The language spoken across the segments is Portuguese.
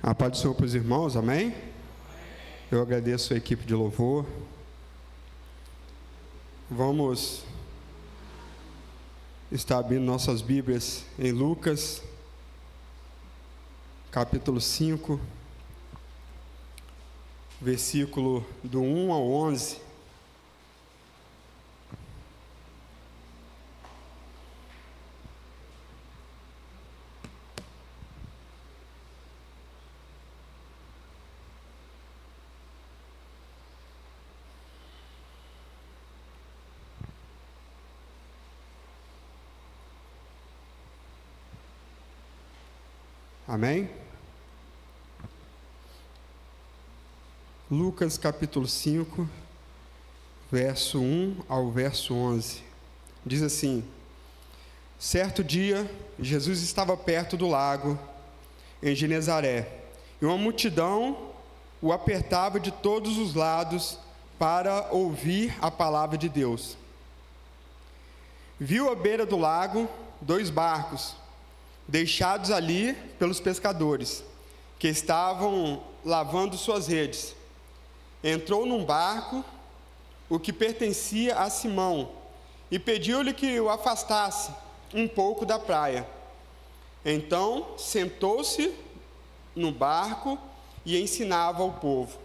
A paz do Senhor para os irmãos, amém? Eu agradeço a equipe de louvor. Vamos estar abrindo nossas Bíblias em Lucas, capítulo 5, versículo do 1 ao 11. Amém? Lucas capítulo 5, verso 1 ao verso 11. Diz assim: Certo dia, Jesus estava perto do lago, em Genezaré, e uma multidão o apertava de todos os lados para ouvir a palavra de Deus. Viu à beira do lago 2 barcos, deixados ali pelos pescadores, que estavam lavando suas redes. Entrou num barco, o que pertencia a Simão, e pediu-lhe que o afastasse um pouco da praia. Então sentou-se no barco e ensinava ao povo.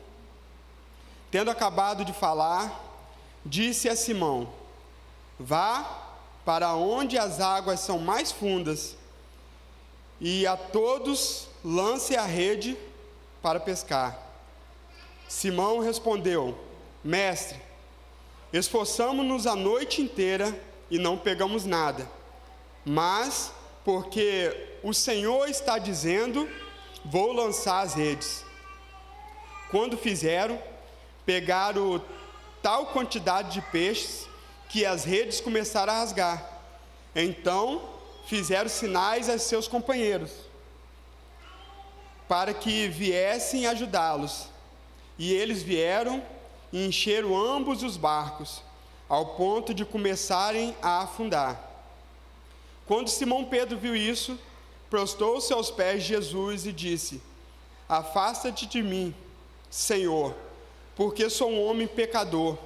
Tendo acabado de falar, disse a Simão: Vá para onde as águas são mais fundas, e a todos lance a rede para pescar. Simão respondeu: Mestre, esforçamo-nos a noite inteira e não pegamos nada, mas porque o Senhor está dizendo, vou lançar as redes. Quando fizeram, pegaram tal quantidade de peixes que as redes começaram a rasgar. Então fizeram sinais a seus companheiros, para que viessem ajudá-los. E eles vieram e encheram ambos os barcos, ao ponto de começarem a afundar. Quando Simão Pedro viu isso, prostrou-se aos pés de Jesus e disse: Afasta-te de mim, Senhor, porque sou um homem pecador.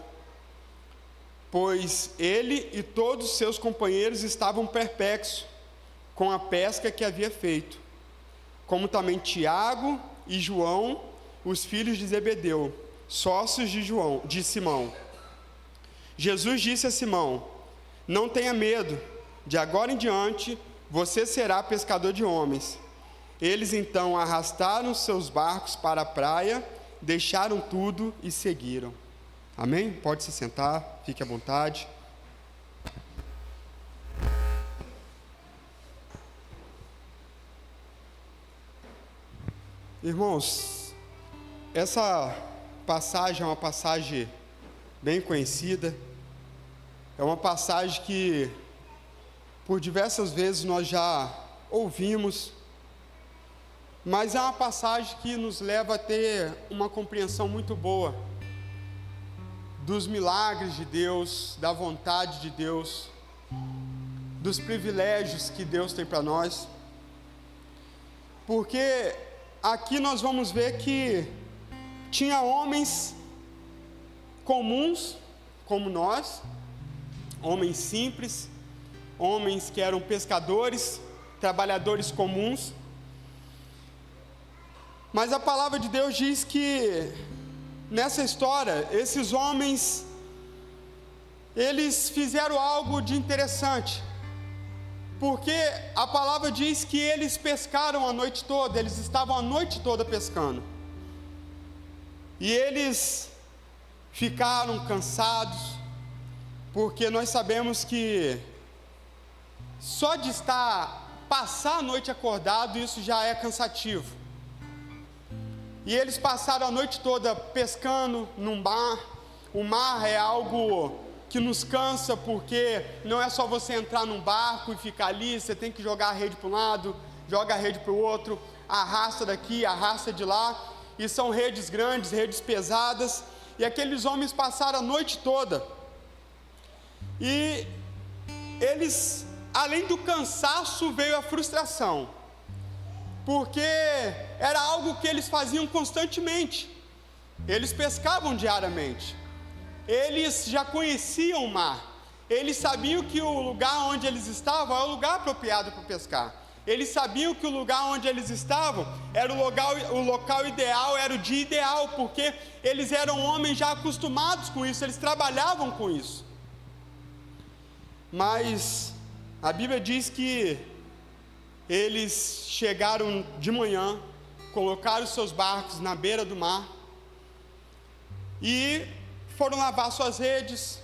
Pois ele e todos os seus companheiros estavam perplexos com a pesca que havia feito, como também Tiago e João, os filhos de Zebedeu, sócios de Simão. Jesus disse a Simão: Não tenha medo, de agora em diante você será pescador de homens. Eles então arrastaram seus barcos para a praia, deixaram tudo e seguiram. Amém? Pode se sentar, fique à vontade. Irmãos, essa passagem é uma passagem bem conhecida, é uma passagem que por diversas vezes nós já ouvimos, mas é uma passagem que nos leva a ter uma compreensão muito boa dos milagres de Deus, da vontade de Deus, dos privilégios que Deus tem para nós, porque aqui nós vamos ver que tinha homens comuns como nós, homens simples, homens que eram pescadores, trabalhadores comuns, mas a palavra de Deus diz que nessa história, esses homens, eles fizeram algo de interessante, porque a palavra diz que eles pescaram a noite toda, eles estavam a noite toda pescando, e eles ficaram cansados, porque nós sabemos que só de passar a noite acordado, isso já é cansativo. E eles passaram a noite toda pescando num mar. O mar é algo que nos cansa, porque não é só você entrar num barco e ficar ali, você tem que jogar a rede para um lado, joga a rede para o outro, arrasta daqui, arrasta de lá, e são redes grandes, redes pesadas, e aqueles homens passaram a noite toda, e eles, além do cansaço, veio a frustração. porque era algo que eles faziam constantemente. Eles pescavam diariamente, eles já conheciam o mar, eles sabiam que o lugar onde eles estavam é o lugar apropriado para pescar. Eles sabiam que o lugar onde eles estavam era o local ideal, era o dia ideal, porque eles eram homens já acostumados com isso, eles trabalhavam com isso. Mas a Bíblia diz que eles chegaram de manhã, colocaram os seus barcos na beira do mar e foram lavar suas redes,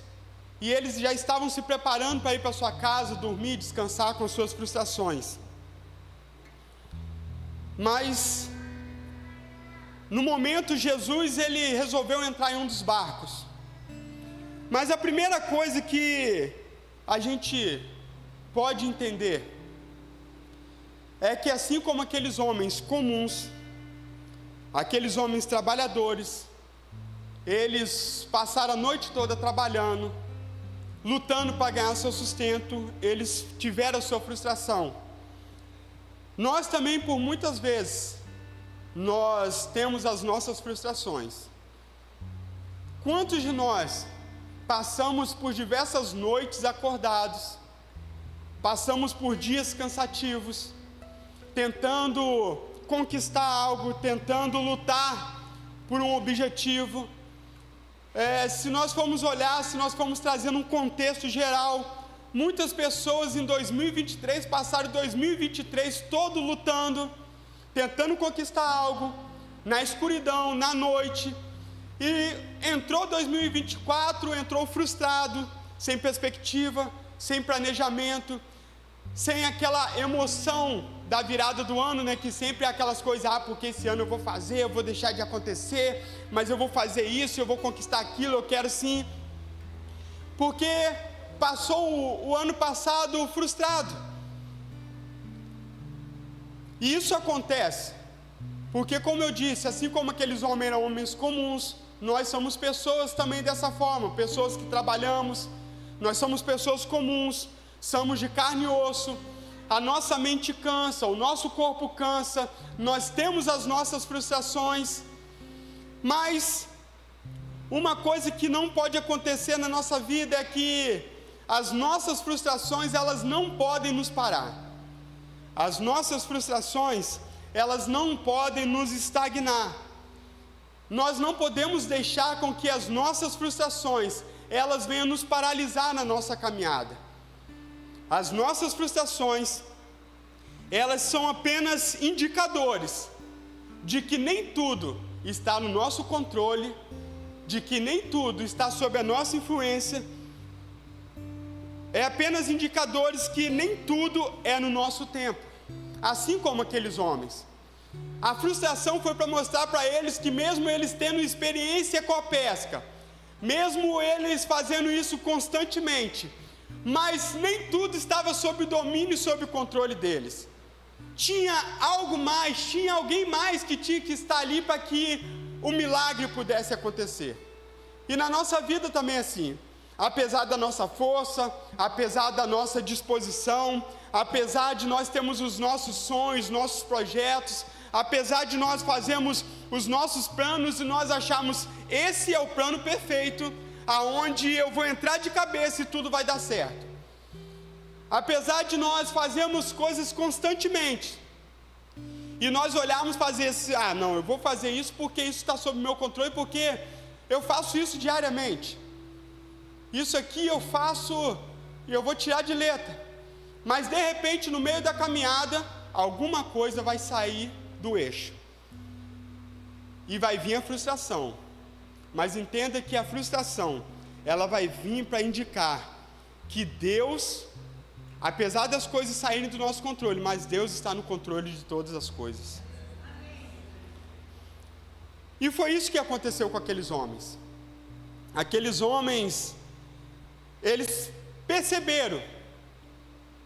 e eles já estavam se preparando para ir para sua casa, dormir, descansar com suas frustrações. Mas no momento Jesus ele resolveu entrar em um dos barcos. Mas a primeira coisa que a gente pode entender é que assim como aqueles homens comuns, aqueles homens trabalhadores, eles passaram a noite toda trabalhando, lutando para ganhar seu sustento, eles tiveram a sua frustração. Nós também, por muitas vezes, nós temos as nossas frustrações. Quantos de nós passamos por diversas noites acordados, passamos por dias cansativos, tentando conquistar algo, tentando lutar por um objetivo? Se nós formos olhar, se nós formos trazendo um contexto geral, muitas pessoas em 2023 passaram 2023 todo lutando, tentando conquistar algo, na escuridão, na noite, e entrou 2024, entrou frustrado, sem perspectiva, sem planejamento, sem aquela emoção da virada do ano, né, que sempre é aquelas coisas, porque esse ano eu vou fazer, eu vou deixar de acontecer, mas eu vou fazer isso, eu vou conquistar aquilo, eu quero sim, porque passou o ano passado frustrado. E isso acontece porque, como eu disse, assim como aqueles homens eram homens comuns, nós somos pessoas também dessa forma, pessoas que trabalhamos, nós somos pessoas comuns, somos de carne e osso, a nossa mente cansa, o nosso corpo cansa, nós temos as nossas frustrações, mas uma coisa que não pode acontecer na nossa vida é que as nossas frustrações, elas não podem nos parar. As nossas frustrações, elas não podem nos estagnar. Nós não podemos deixar com que as nossas frustrações, elas venham nos paralisar na nossa caminhada. As nossas frustrações, elas são apenas indicadores de que nem tudo está no nosso controle, de que nem tudo está sob a nossa influência. É apenas indicadores que nem tudo é no nosso tempo, assim como aqueles homens. A frustração foi para mostrar para eles que mesmo eles tendo experiência com a pesca, mesmo eles fazendo isso constantemente, mas nem tudo estava sob o domínio e sob o controle deles. Tinha algo mais, tinha alguém mais que tinha que estar ali para que o milagre pudesse acontecer. E na nossa vida também é assim. Apesar da nossa força, apesar da nossa disposição, apesar de nós termos os nossos sonhos, nossos projetos, apesar de nós fazermos os nossos planos e nós acharmos esse é o plano perfeito, aonde eu vou entrar de cabeça e tudo vai dar certo. Apesar de nós fazermos coisas constantemente, e nós olharmos fazer esse, não, eu vou fazer isso porque isso está sob meu controle, porque eu faço isso diariamente. Isso aqui eu faço e eu vou tirar de letra. Mas de repente, no meio da caminhada, alguma coisa vai sair do eixo. E vai vir a frustração. Mas entenda que a frustração, ela vai vir para indicar que Deus, apesar das coisas saírem do nosso controle, mas Deus está no controle de todas as coisas. E foi isso que aconteceu com aqueles homens. Aqueles homens, eles perceberam,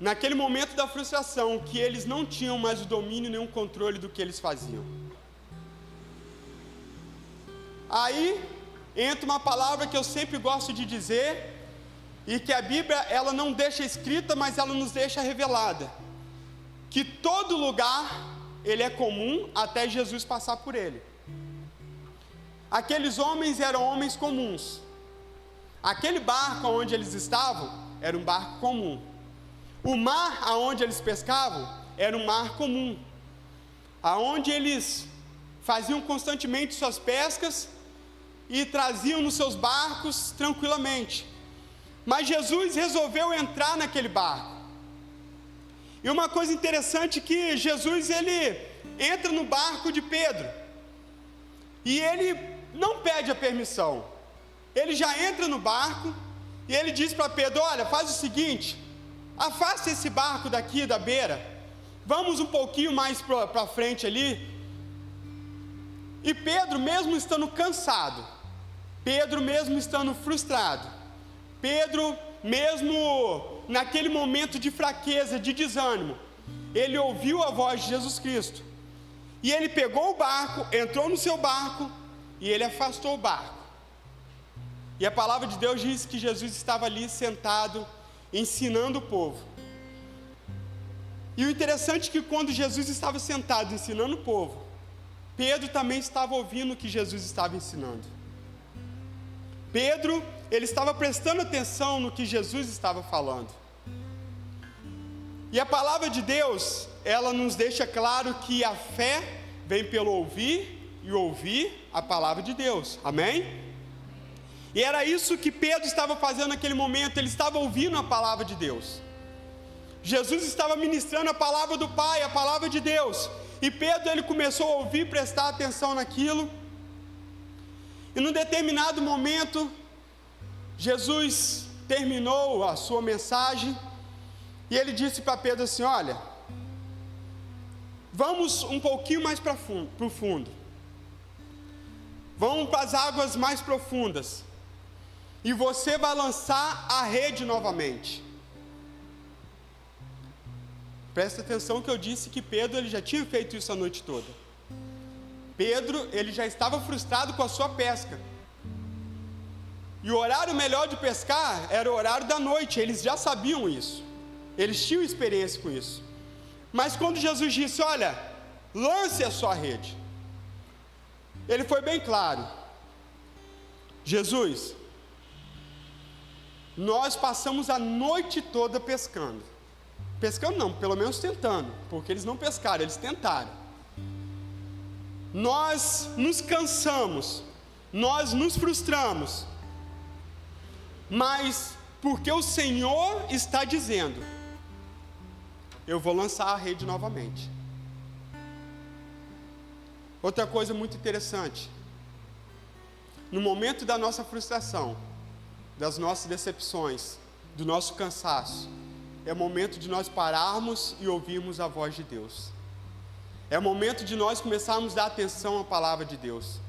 naquele momento da frustração, que eles não tinham mais o domínio nem o controle do que eles faziam. Aí entra uma palavra que eu sempre gosto de dizer, e que a Bíblia, ela não deixa escrita, mas ela nos deixa revelada, que todo lugar ele é comum até Jesus passar por ele. Aqueles homens eram homens comuns. Aquele barco onde eles estavam era um barco comum. O mar aonde eles pescavam era um mar comum, aonde eles faziam constantemente suas pescas e traziam nos seus barcos tranquilamente. Mas Jesus resolveu entrar naquele barco. E uma coisa interessante é que Jesus, ele entra no barco de Pedro, e ele não pede a permissão. Ele já entra no barco, e ele diz para Pedro: olha, faz o seguinte, afasta esse barco daqui da beira, vamos um pouquinho mais para frente ali. E Pedro, mesmo estando cansado, Pedro mesmo estando frustrado, Pedro mesmo naquele momento de fraqueza, de desânimo, ele ouviu a voz de Jesus Cristo, e ele pegou o barco, entrou no seu barco, e ele afastou o barco. E a palavra de Deus diz que Jesus estava ali sentado, ensinando o povo. E o interessante é que quando Jesus estava sentado ensinando o povo, Pedro também estava ouvindo o que Jesus estava ensinando. Pedro, ele estava prestando atenção no que Jesus estava falando. E a palavra de Deus, ela nos deixa claro que a fé vem pelo ouvir, e ouvir a palavra de Deus. Amém? E era isso que Pedro estava fazendo naquele momento, ele estava ouvindo a palavra de Deus. Jesus estava ministrando a palavra do Pai, a palavra de Deus, e Pedro, ele começou a ouvir, prestar atenção naquilo, e num determinado momento, Jesus terminou a sua mensagem, e ele disse para Pedro assim: olha, vamos um pouquinho mais para o fundo, vamos para as águas mais profundas, e você vai lançar a rede novamente. Presta atenção que eu disse que Pedro, ele já tinha feito isso a noite toda. Pedro, ele já estava frustrado com a sua pesca, e o horário melhor de pescar era o horário da noite. Eles já sabiam isso, eles tinham experiência com isso. Mas quando Jesus disse: olha, lance a sua rede, ele foi bem claro: Jesus, nós passamos a noite toda pescando não, pelo menos tentando, porque eles não pescaram, eles tentaram. Nós nos cansamos, nós nos frustramos, mas porque o Senhor está dizendo, eu vou lançar a rede novamente. Outra coisa muito interessante, no momento da nossa frustração, das nossas decepções, do nosso cansaço, é momento de nós pararmos e ouvirmos a voz de Deus. É momento de nós começarmos a dar atenção à palavra de Deus.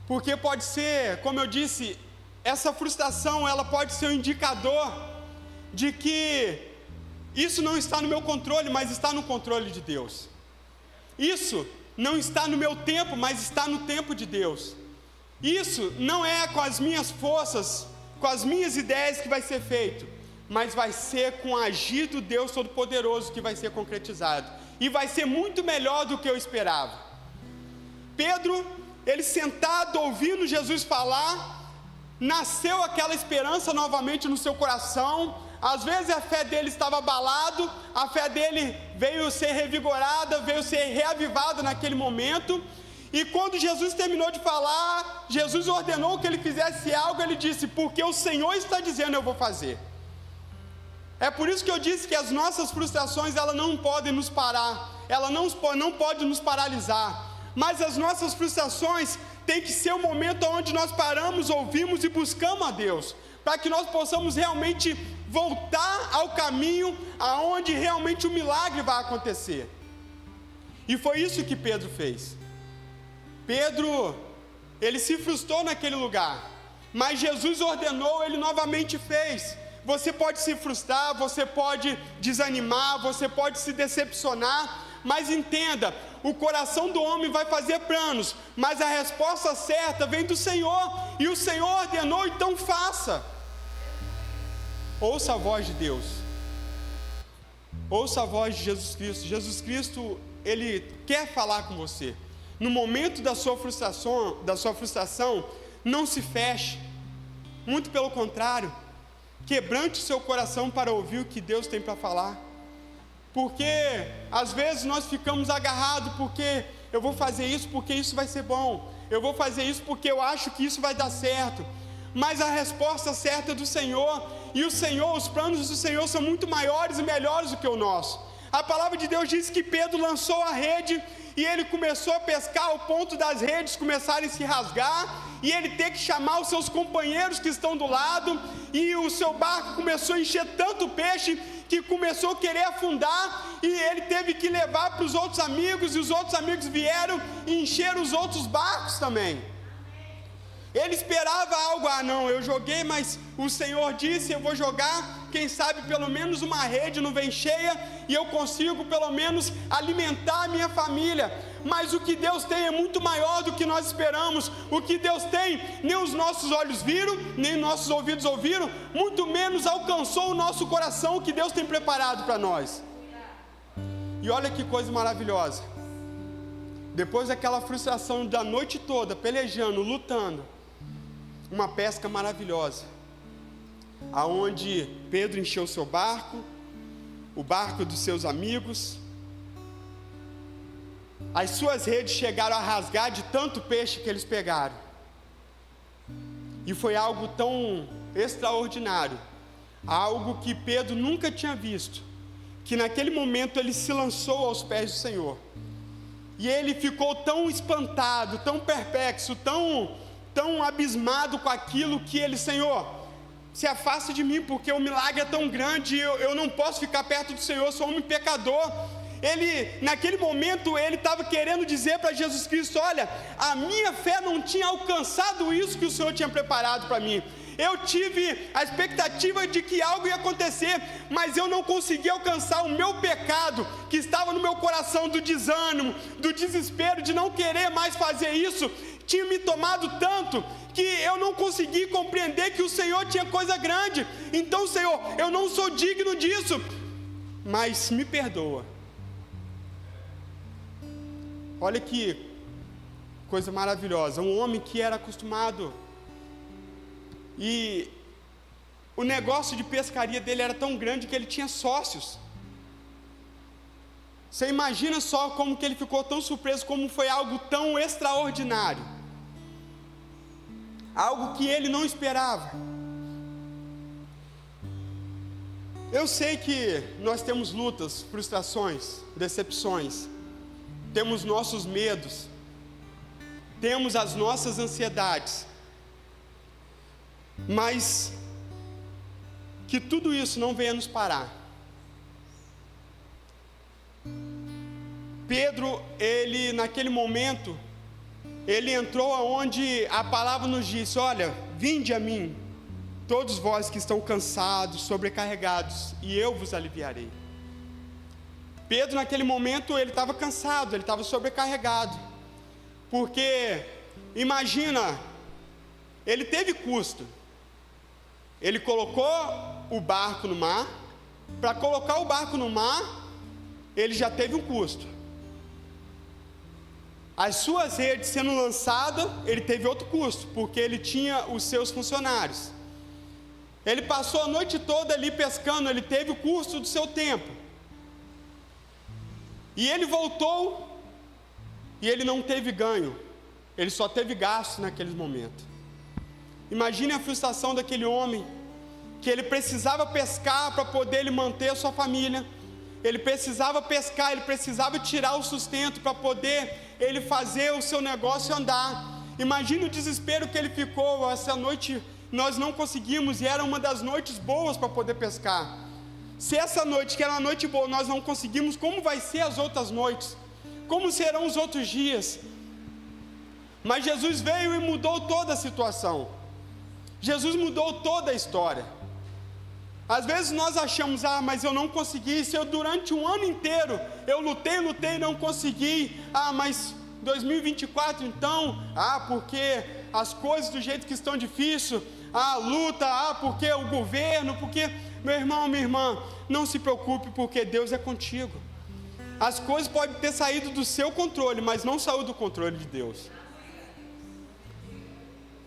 Porque pode ser, como eu disse, essa frustração, ela pode ser um indicador de que isso não está no meu controle, mas está no controle de Deus. Isso não está no meu tempo, mas está no tempo de Deus. Isso não é com as minhas forças, com as minhas ideias que vai ser feito, mas vai ser com o agir do Deus Todo-Poderoso que vai ser concretizado, e vai ser muito melhor do que eu esperava. Pedro, ele sentado ouvindo Jesus falar, nasceu aquela esperança novamente no seu coração. Às vezes a fé dele estava abalada, a fé dele veio ser revigorada, veio ser reavivada naquele momento. E quando Jesus terminou de falar, Jesus ordenou que ele fizesse algo. Ele disse: porque o Senhor está dizendo, eu vou fazer. É por isso que eu disse que as nossas frustrações, elas não podem nos parar, ela não pode nos paralisar, mas as nossas frustrações tem que ser o momento onde nós paramos, ouvimos e buscamos a Deus, para que nós possamos realmente voltar ao caminho aonde realmente o milagre vai acontecer. E foi isso que Pedro fez. Pedro, ele se frustrou naquele lugar, mas Jesus ordenou, ele novamente fez. Você pode se frustrar, você pode desanimar, você pode se decepcionar, mas entenda, o coração do homem vai fazer planos, mas a resposta certa vem do Senhor, e o Senhor ordenou, então faça. Ouça a voz de Deus, ouça a voz de Jesus Cristo. Jesus Cristo, Ele quer falar com você. No momento da sua frustração, não se feche. Muito pelo contrário, quebrante o seu coração para ouvir o que Deus tem para falar. Porque às vezes nós ficamos agarrados, porque eu vou fazer isso porque isso vai ser bom, eu vou fazer isso porque eu acho que isso vai dar certo. Mas a resposta certa é do Senhor, e o Senhor, os planos do Senhor são muito maiores e melhores do que o nosso. A palavra de Deus diz que Pedro lançou a rede e ele começou a pescar ao ponto das redes começarem a se rasgar, e ele ter que chamar os seus companheiros que estão do lado, e o seu barco começou a encher tanto peixe que começou a querer afundar, e ele teve que levar para os outros amigos, e os outros amigos vieram e encheram os outros barcos também. Ele esperava algo, não, eu joguei, mas o Senhor disse, eu vou jogar, quem sabe pelo menos uma rede não vem cheia, e eu consigo pelo menos alimentar a minha família. Mas o que Deus tem é muito maior do que nós esperamos. O que Deus tem, nem os nossos olhos viram, nem nossos ouvidos ouviram, muito menos alcançou o nosso coração, o que Deus tem preparado para nós. E olha que coisa maravilhosa, depois daquela frustração da noite toda, pelejando, lutando, uma pesca maravilhosa, aonde Pedro encheu seu barco, o barco dos seus amigos, as suas redes chegaram a rasgar de tanto peixe que eles pegaram, e foi algo tão extraordinário, algo que Pedro nunca tinha visto, que naquele momento ele se lançou aos pés do Senhor, e ele ficou tão espantado, tão perplexo, tão abismado com aquilo que ele, Senhor, se afasta de mim, porque o milagre é tão grande, eu não posso ficar perto do Senhor, sou um pecador. Ele, naquele momento, ele estava querendo dizer para Jesus Cristo, olha, a minha fé não tinha alcançado isso que o Senhor tinha preparado para mim. Eu tive a expectativa de que algo ia acontecer, mas eu não consegui alcançar o meu pecado, que estava no meu coração, do desânimo, do desespero, de não querer mais fazer isso, tinha me tomado tanto, que eu não consegui compreender que o Senhor tinha coisa grande. Então, Senhor, eu não sou digno disso, mas me perdoa. Olha que coisa maravilhosa, um homem que era acostumado, e o negócio de pescaria dele era tão grande que ele tinha sócios. Você imagina só como que ele ficou tão surpreso, como foi algo tão extraordinário, algo que ele não esperava. Eu sei que nós temos lutas, frustrações, decepções, temos nossos medos, temos as nossas ansiedades, mas que tudo isso não venha nos parar. Pedro, ele naquele momento, ele entrou aonde a palavra nos diz, olha, vinde a mim, todos vós que estão cansados, sobrecarregados, e eu vos aliviarei. Pedro naquele momento, ele estava cansado, ele estava sobrecarregado, porque, imagina, ele teve custo, ele colocou o barco no mar, para colocar o barco no mar, ele já teve um custo. As suas redes sendo lançadas, ele teve outro custo, porque ele tinha os seus funcionários. Ele passou a noite toda ali pescando, ele teve o custo do seu tempo. E ele voltou, e ele não teve ganho, ele só teve gasto naquele momento. Imagine a frustração daquele homem, que ele precisava pescar para poder ele manter a sua família, ele precisava pescar, ele precisava tirar o sustento para poder ele fazer o seu negócio andar. Imagine o desespero que ele ficou. Essa noite nós não conseguimos, e era uma das noites boas para poder pescar. Se essa noite, que era uma noite boa, nós não conseguimos, como vai ser as outras noites? Como serão os outros dias? Mas Jesus veio e mudou toda a situação. Jesus mudou toda a história. Às vezes nós achamos, mas eu não consegui, se eu durante um ano inteiro, eu lutei e não consegui, mas 2024 então, porque as coisas do jeito que estão difíceis, luta, porque o governo, porque, meu irmão, minha irmã, não se preocupe, porque Deus é contigo. As coisas podem ter saído do seu controle, mas não saiu do controle de Deus.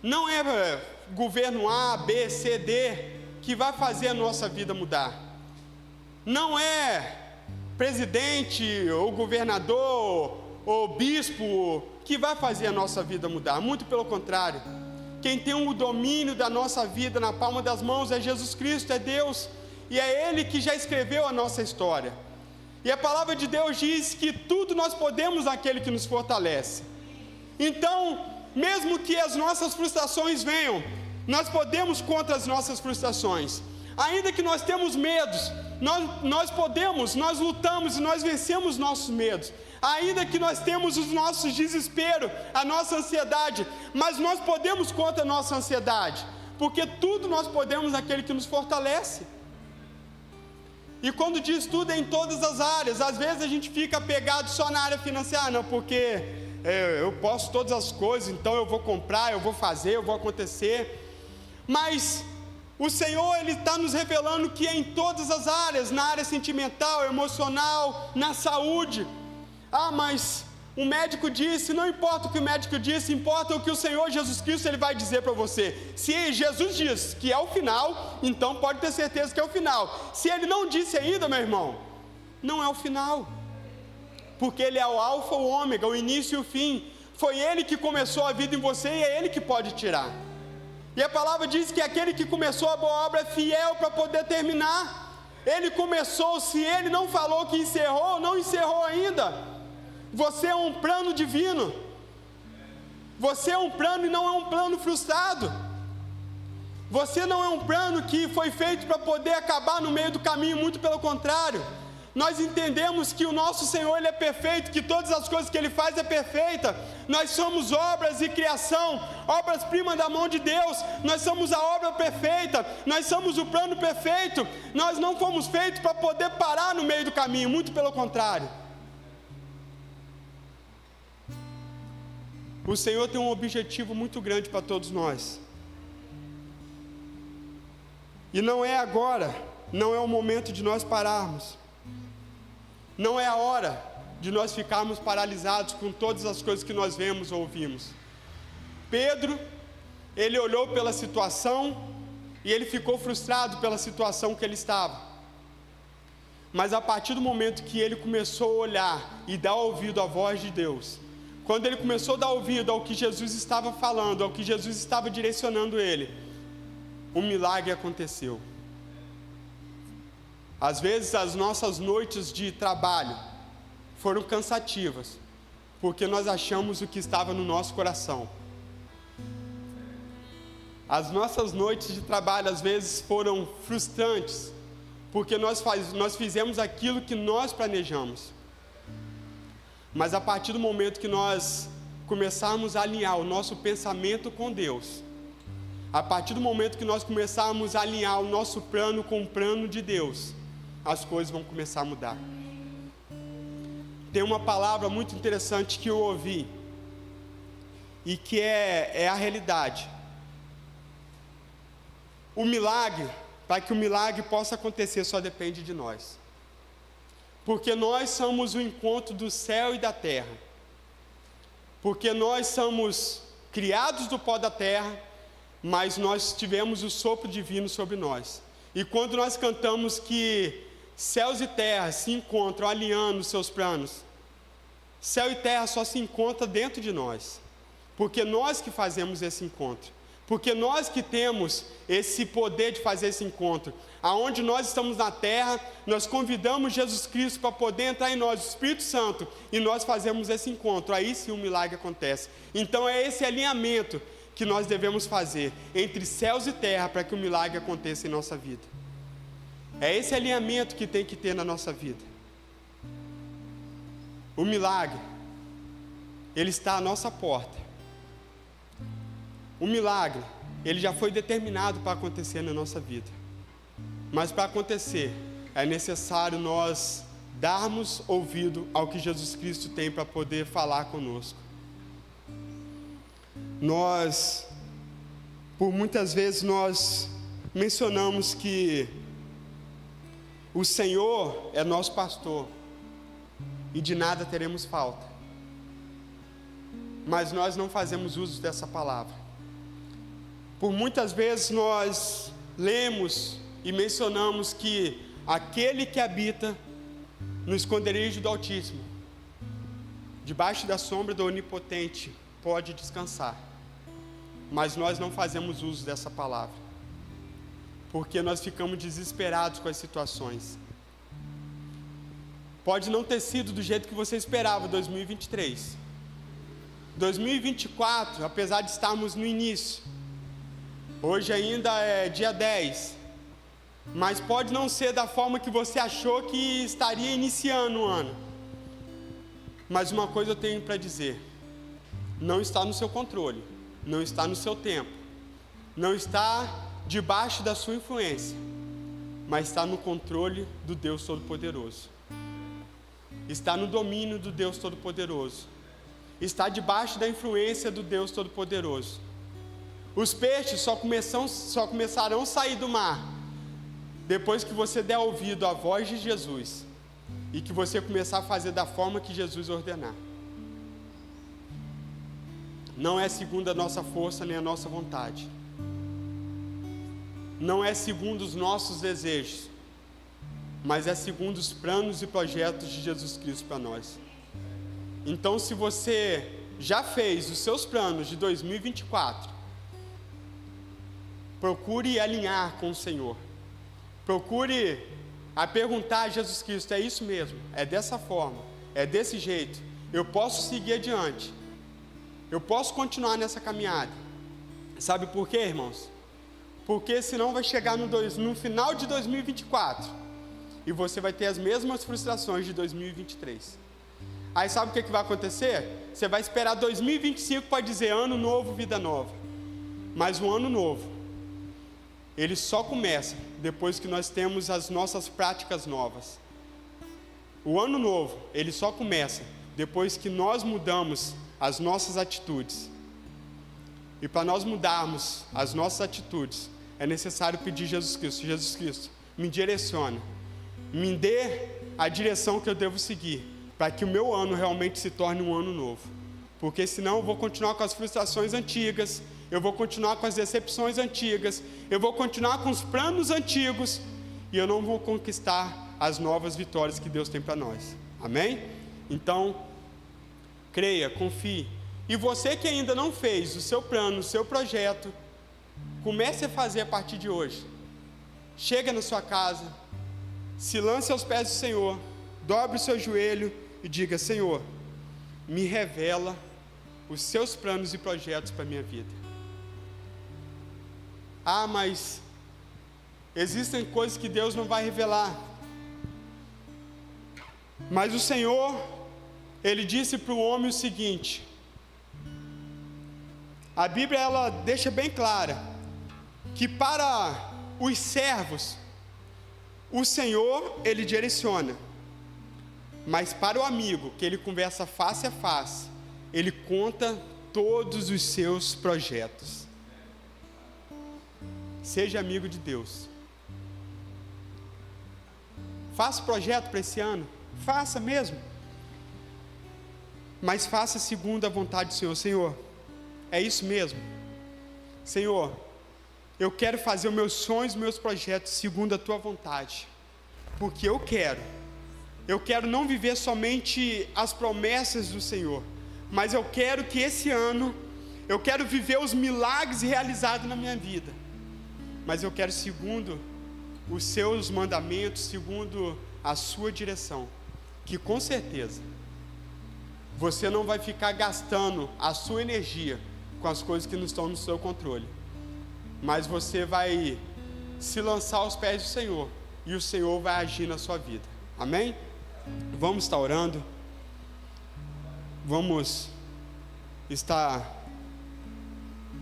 Não é governo A, B, C, D que vai fazer a nossa vida mudar. Não é presidente, ou governador, ou bispo que vai fazer a nossa vida mudar. Muito pelo contrário. Quem tem o domínio da nossa vida na palma das mãos é Jesus Cristo, é Deus. E é Ele que já escreveu a nossa história. E a palavra de Deus diz que tudo nós podemos naquele que nos fortalece. Então, mesmo que as nossas frustrações venham, nós podemos contra as nossas frustrações. Ainda que nós temos medos, nós lutamos e nós vencemos nossos medos. Ainda que nós temos os nossos desesperos, a nossa ansiedade, mas nós podemos contra a nossa ansiedade, porque tudo nós podemos naquele que nos fortalece. E quando diz tudo é em todas as áreas, às vezes a gente fica apegado só na área financeira, não, porque eu posso todas as coisas, então eu vou comprar, eu vou fazer, eu vou acontecer. Mas o Senhor, Ele está nos revelando que é em todas as áreas, na área sentimental, emocional, na saúde. Mas o médico disse, não importa o que o médico disse, importa o que o Senhor Jesus Cristo Ele vai dizer para você. Se Jesus diz que é o final, então pode ter certeza que é o final. Se Ele não disse ainda, meu irmão, não é o final, porque Ele é o alfa, o ômega, o início e o fim. Foi Ele que começou a vida em você e é Ele que pode tirar. E a palavra diz que aquele que começou a boa obra é fiel para poder terminar. Ele começou, se Ele não falou que encerrou, não encerrou ainda. Você é um plano divino. Você é um plano e não é um plano frustrado. Você não é um plano que foi feito para poder acabar no meio do caminho, muito pelo contrário. Nós entendemos que o nosso Senhor, Ele é perfeito, que todas as coisas que Ele faz é perfeita. Nós somos obras e criação, obras-primas da mão de Deus. Nós somos a obra perfeita, nós somos o plano perfeito. Nós não fomos feitos para poder parar no meio do caminho, muito pelo contrário. O Senhor tem um objetivo muito grande para todos nós. E não é agora, não é o momento de nós pararmos. Não é a hora de nós ficarmos paralisados com todas as coisas que nós vemos ou ouvimos. Pedro, ele olhou pela situação e ele ficou frustrado pela situação que ele estava. Mas a partir do momento que ele começou a olhar e dar ouvido à voz de Deus, quando ele começou a dar ouvido ao que Jesus estava falando, ao que Jesus estava direcionando ele, um milagre aconteceu. Às vezes as nossas noites de trabalho foram cansativas, porque nós achamos o que estava no nosso coração. As nossas noites de trabalho às vezes foram frustrantes, porque nós fizemos aquilo que nós planejamos. Mas a partir do momento que nós começarmos a alinhar o nosso pensamento com Deus, a partir do momento que nós começarmos a alinhar o nosso plano com o plano de Deus, as coisas vão começar a mudar. Tem uma palavra muito interessante que eu ouvi, e que é a realidade. O milagre, para que o milagre possa acontecer, só depende de nós. Porque nós somos o encontro do céu e da terra. Porque nós somos criados do pó da terra, mas nós tivemos o sopro divino sobre nós. E quando nós cantamos que céus e terra se encontram alinhando os seus planos, céu e terra só se encontram dentro de nós. Porque nós que fazemos esse encontro. Porque nós que temos esse poder de fazer esse encontro. Aonde nós estamos na terra, nós convidamos Jesus Cristo para poder entrar em nós, o Espírito Santo, e nós fazemos esse encontro. Aí sim o milagre acontece. Então é esse alinhamento que nós devemos fazer entre céus e terra para que o milagre aconteça em nossa vida. É esse alinhamento que tem que ter na nossa vida. O milagre, ele está à nossa porta. O milagre, ele já foi determinado para acontecer na nossa vida. Mas para acontecer, é necessário nós darmos ouvido ao que Jesus Cristo tem para poder falar conosco. Por muitas vezes nós mencionamos que o Senhor é nosso pastor. e de nada teremos falta. Mas nós não fazemos uso dessa palavra. Por muitas vezes nós lemos e mencionamos que aquele que habita no esconderijo do Altíssimo, debaixo da sombra do Onipotente, pode descansar. Mas nós não fazemos uso dessa palavra, porque nós ficamos desesperados com as situações. Pode não ter sido do jeito que você esperava 2023. 2024, apesar de estarmos no início, hoje ainda é dia 10, mas pode não ser da forma que você achou que estaria iniciando o ano. Mas uma coisa eu tenho para dizer: não está no seu controle, não está no seu tempo, não está debaixo da sua influência, mas está no controle do Deus Todo-Poderoso, está no domínio do Deus Todo-Poderoso, está debaixo da influência do Deus Todo-Poderoso. Os peixes só começarão a sair do mar depois que você der ouvido à voz de Jesus e que você começar a fazer da forma que Jesus ordenar. Não é segundo a nossa força nem a nossa vontade, não é segundo os nossos desejos, mas é segundo os planos e projetos de Jesus Cristo para nós. Então, se você já fez os seus planos de 2024, procure alinhar com o Senhor, procure a perguntar a Jesus Cristo: é isso mesmo? É dessa forma? É desse jeito? Eu posso seguir adiante? Eu posso continuar nessa caminhada? Sabe por quê, irmãos? Porque senão vai chegar no final de 2024 e você vai ter as mesmas frustrações de 2023. Aí sabe o que vai acontecer? Você vai esperar 2025 para dizer ano novo, vida nova. Mas o ano novo, ele só começa depois que nós temos as nossas práticas novas. O ano novo, ele só começa depois que nós mudamos as nossas atitudes. E para nós mudarmos as nossas atitudes, é necessário pedir Jesus Cristo: Jesus Cristo, me direciona, me dê a direção que eu devo seguir, para que o meu ano realmente se torne um ano novo. Porque senão eu vou continuar com as frustrações antigas, eu vou continuar com as decepções antigas, eu vou continuar com os planos antigos, e eu não vou conquistar as novas vitórias que Deus tem para nós. Amém? Então, creia, confie. E você que ainda não fez o seu plano, o seu projeto, comece a fazer a partir de hoje. Chega na sua casa, se lance aos pés do Senhor, dobre o seu joelho e diga: Senhor, me revela os seus planos e projetos para a minha vida. Ah, mas existem coisas que Deus não vai revelar. Mas o Senhor, Ele disse para o homem o seguinte: a Bíblia ela deixa bem clara que para os servos o Senhor Ele direciona, mas para o amigo que Ele conversa face a face, Ele conta todos os seus projetos. Seja amigo de Deus. Faça projeto para esse ano, faça mesmo, mas faça segundo a vontade do Senhor. Senhor, é isso mesmo? Senhor, eu quero fazer os meus sonhos, meus projetos segundo a Tua vontade, porque eu quero não viver somente as promessas do Senhor, mas eu quero que esse ano, eu quero viver os milagres realizados na minha vida, mas eu quero segundo os Seus mandamentos, segundo a Sua direção, que com certeza você não vai ficar gastando a sua energia com as coisas que não estão no seu controle, mas você vai se lançar aos pés do Senhor, e o Senhor vai agir na sua vida. Amém? Vamos estar orando, vamos estar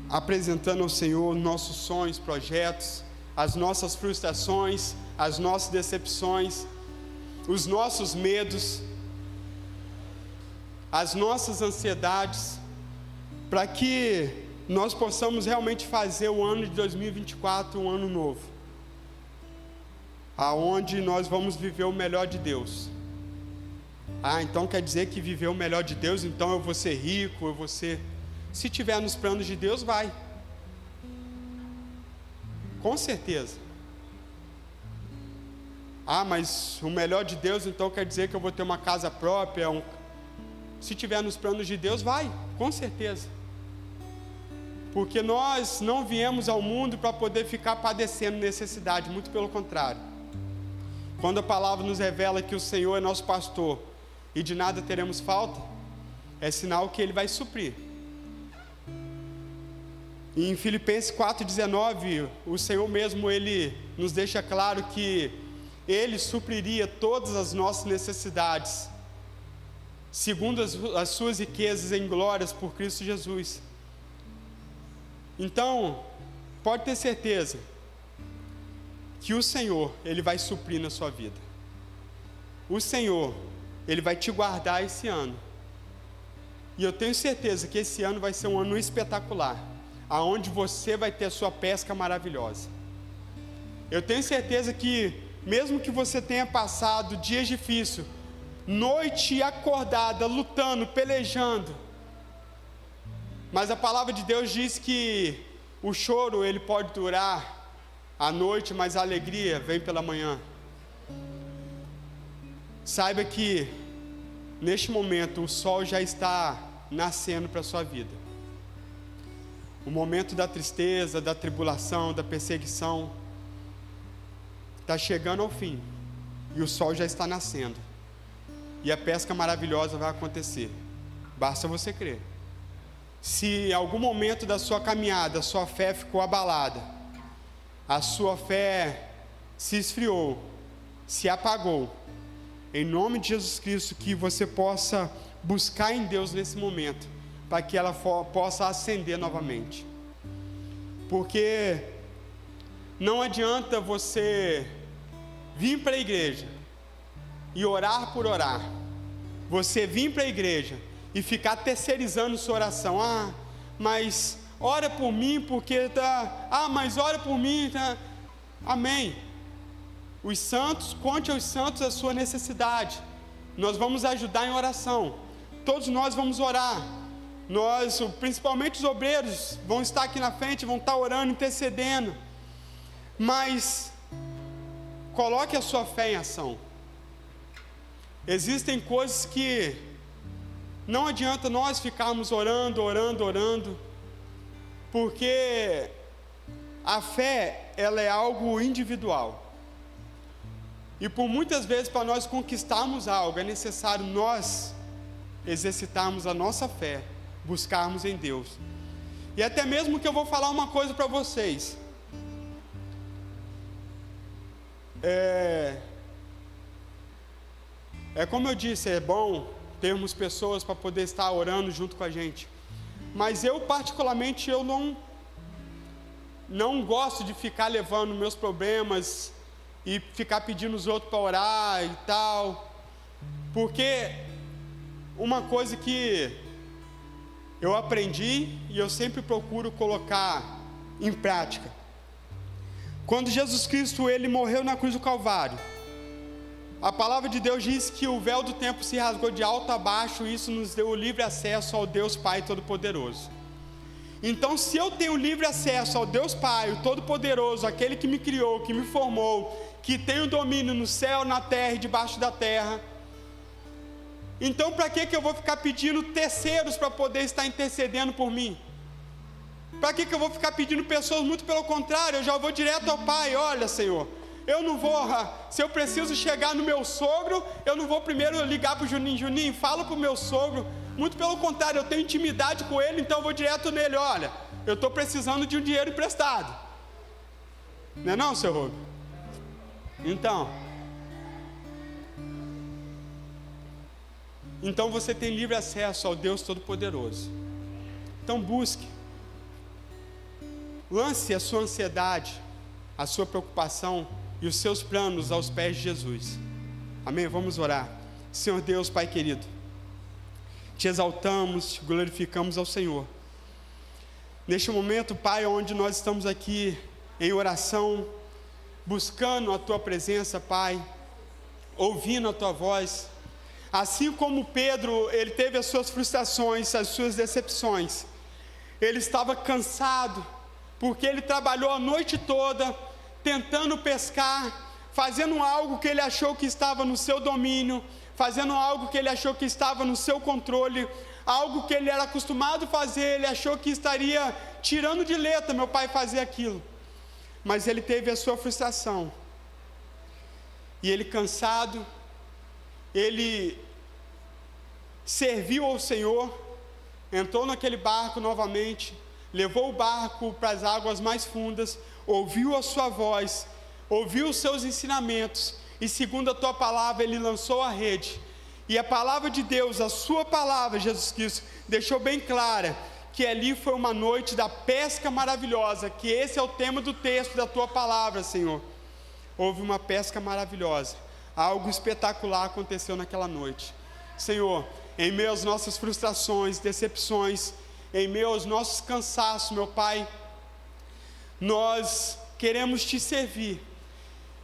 apresentando ao Senhor nossos sonhos, projetos, as nossas frustrações, as nossas decepções, os nossos medos, as nossas ansiedades, para que nós possamos realmente fazer o ano de 2024 um ano novo, aonde nós vamos viver o melhor de Deus, Então quer dizer que viver o melhor de Deus, então eu vou ser rico, eu vou ser... Se tiver nos planos de Deus, vai. Com certeza. Mas o melhor de Deus, então quer dizer que eu vou ter uma casa própria. Se tiver nos planos de Deus, vai, com certeza. Porque nós não viemos ao mundo para poder ficar padecendo necessidade, muito pelo contrário. Quando a palavra nos revela que o Senhor é nosso pastor e de nada teremos falta, é sinal que Ele vai suprir. E em Filipenses 4,19, o Senhor mesmo, Ele nos deixa claro que Ele supriria todas as nossas necessidades, segundo as suas riquezas em glórias por Cristo Jesus. Então, pode ter certeza que o Senhor, Ele vai suprir na sua vida. O Senhor, Ele vai te guardar esse ano. E eu tenho certeza que esse ano vai ser um ano espetacular, aonde você vai ter a sua pesca maravilhosa. Eu tenho certeza que, mesmo que você tenha passado dias difíceis, noite acordada, lutando, pelejando, mas a palavra de Deus diz que o choro, ele pode durar a noite, mas a alegria vem pela manhã. Saiba que, neste momento, o sol já está nascendo para a sua vida. O momento da tristeza, da tribulação, da perseguição, está chegando ao fim, e o sol já está nascendo, e a pesca maravilhosa vai acontecer, basta você crer. Se em algum momento da sua caminhada, a sua fé ficou abalada, a sua fé se esfriou, se apagou, em nome de Jesus Cristo, que você possa buscar em Deus nesse momento, para que ela possa acender novamente. Porque não adianta você vir para a igreja e orar por orar, você vir para a igreja e ficar terceirizando sua oração. Mas ora por mim porque mas ora por mim, amém. Os santos, conte aos santos a sua necessidade, nós vamos ajudar em oração, todos nós vamos orar, principalmente os obreiros, vão estar aqui na frente, vão estar orando, intercedendo, mas coloque a sua fé em ação. Existem coisas que não adianta nós ficarmos orando, porque a fé, ela é algo individual. E por muitas vezes, para nós conquistarmos algo, é necessário nós exercitarmos a nossa fé, buscarmos em Deus. E até mesmo que eu vou falar uma coisa para vocês. Como eu disse, é bom termos pessoas para poder estar orando junto com a gente. Mas eu particularmente, eu não gosto de ficar levando meus problemas e ficar pedindo os outros para orar e tal. Porque uma coisa que eu aprendi e eu sempre procuro colocar em prática. Quando Jesus Cristo, ele morreu na cruz do Calvário, a palavra de Deus diz que o véu do templo se rasgou de alto a baixo, e isso nos deu o livre acesso ao Deus Pai Todo-Poderoso. Então, se eu tenho livre acesso ao Deus Pai, o Todo-Poderoso, aquele que me criou, que me formou, que tem o domínio no céu, na terra e debaixo da terra, então para que eu vou ficar pedindo terceiros para poder estar intercedendo por mim? Para que eu vou ficar pedindo pessoas? Muito pelo contrário, eu já vou direto ao Pai. Olha, Senhor, eu não vou, se eu preciso chegar no meu sogro, eu não vou primeiro ligar para o Juninho, fala para o meu sogro. Muito pelo contrário, eu tenho intimidade com ele, então eu vou direto nele. Olha, eu estou precisando de um dinheiro emprestado. Não é não, seu Rubio? Então você tem livre acesso ao Deus Todo-Poderoso. Então busque. Lance a sua ansiedade, a sua preocupação e os seus planos aos pés de Jesus. Amém? Vamos orar. Senhor Deus, Pai querido, te exaltamos, te glorificamos ao Senhor. Neste momento, Pai, onde nós estamos aqui em oração, buscando a Tua presença, Pai, ouvindo a Tua voz, assim como Pedro, ele teve as suas frustrações, as suas decepções, ele estava cansado, porque ele trabalhou a noite toda, tentando pescar, fazendo algo que ele achou que estava no seu domínio, fazendo algo que ele achou que estava no seu controle, algo que ele era acostumado a fazer, ele achou que estaria tirando de letra meu pai fazer aquilo, mas ele teve a sua frustração, e ele cansado, ele serviu ao Senhor, entrou naquele barco novamente, levou o barco para as águas mais fundas, ouviu a sua voz, ouviu os seus ensinamentos, e segundo a tua palavra, ele lançou a rede, e a palavra de Deus, a sua palavra, Jesus Cristo, deixou bem clara, que ali foi uma noite da pesca maravilhosa, que esse é o tema do texto da tua palavra, Senhor. Houve uma pesca maravilhosa, algo espetacular aconteceu naquela noite, Senhor. Em meio às nossas frustrações, decepções, em meio aos nossos cansaços, meu Pai, nós queremos te servir,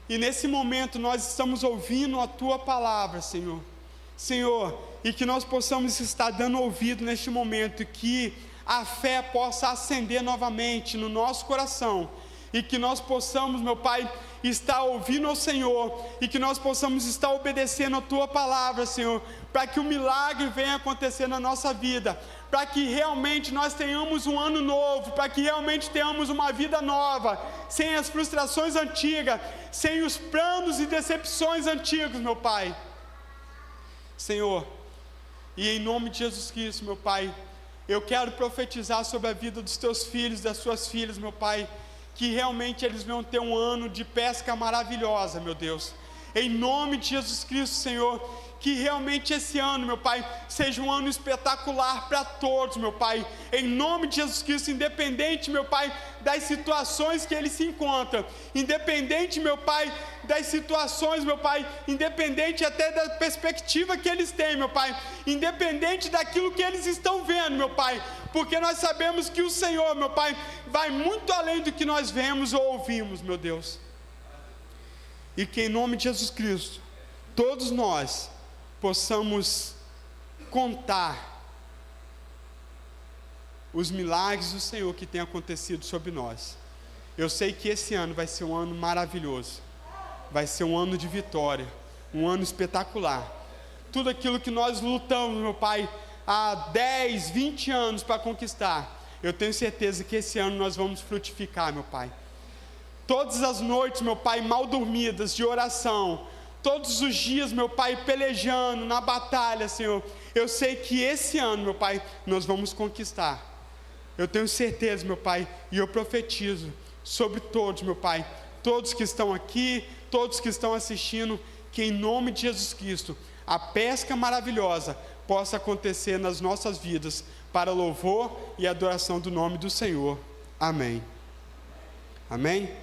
e nesse momento nós estamos ouvindo a tua palavra, Senhor, e que nós possamos estar dando ouvido neste momento, e que a fé possa acender novamente no nosso coração, e que nós possamos, meu Pai, estar ouvindo ao Senhor, e que nós possamos estar obedecendo a tua palavra, Senhor, para que o milagre venha acontecer na nossa vida, para que realmente nós tenhamos um ano novo, para que realmente tenhamos uma vida nova, sem as frustrações antigas, sem os planos e decepções antigos, meu Pai, Senhor. E em nome de Jesus Cristo, meu Pai, eu quero profetizar sobre a vida dos teus filhos, das suas filhas, meu Pai, que realmente eles vão ter um ano de pesca maravilhosa, meu Deus, em nome de Jesus Cristo, Senhor, que realmente esse ano, meu Pai, seja um ano espetacular para todos, meu Pai, em nome de Jesus Cristo, independente, meu Pai, das situações que eles se encontram, independente, meu Pai, das situações, meu Pai, independente até da perspectiva que eles têm, meu Pai, independente daquilo que eles estão vendo, meu Pai, porque nós sabemos que o Senhor, meu Pai, vai muito além do que nós vemos ou ouvimos, meu Deus, e que em nome de Jesus Cristo, todos nós possamos contar os milagres do Senhor que tem acontecido sobre nós. Eu sei que esse ano vai ser um ano maravilhoso, vai ser um ano de vitória, um ano espetacular. Tudo aquilo que nós lutamos, meu Pai, há 10, 20 anos para conquistar, eu tenho certeza que esse ano nós vamos frutificar, meu Pai. Todas as noites, meu Pai, mal dormidas de oração, todos os dias, meu Pai, pelejando na batalha, Senhor, eu sei que esse ano, meu Pai, nós vamos conquistar. Eu tenho certeza, meu Pai, e eu profetizo sobre todos, meu Pai, todos que estão aqui, todos que estão assistindo, que em nome de Jesus Cristo, a pesca maravilhosa possa acontecer nas nossas vidas, para louvor e adoração do nome do Senhor. Amém. Amém?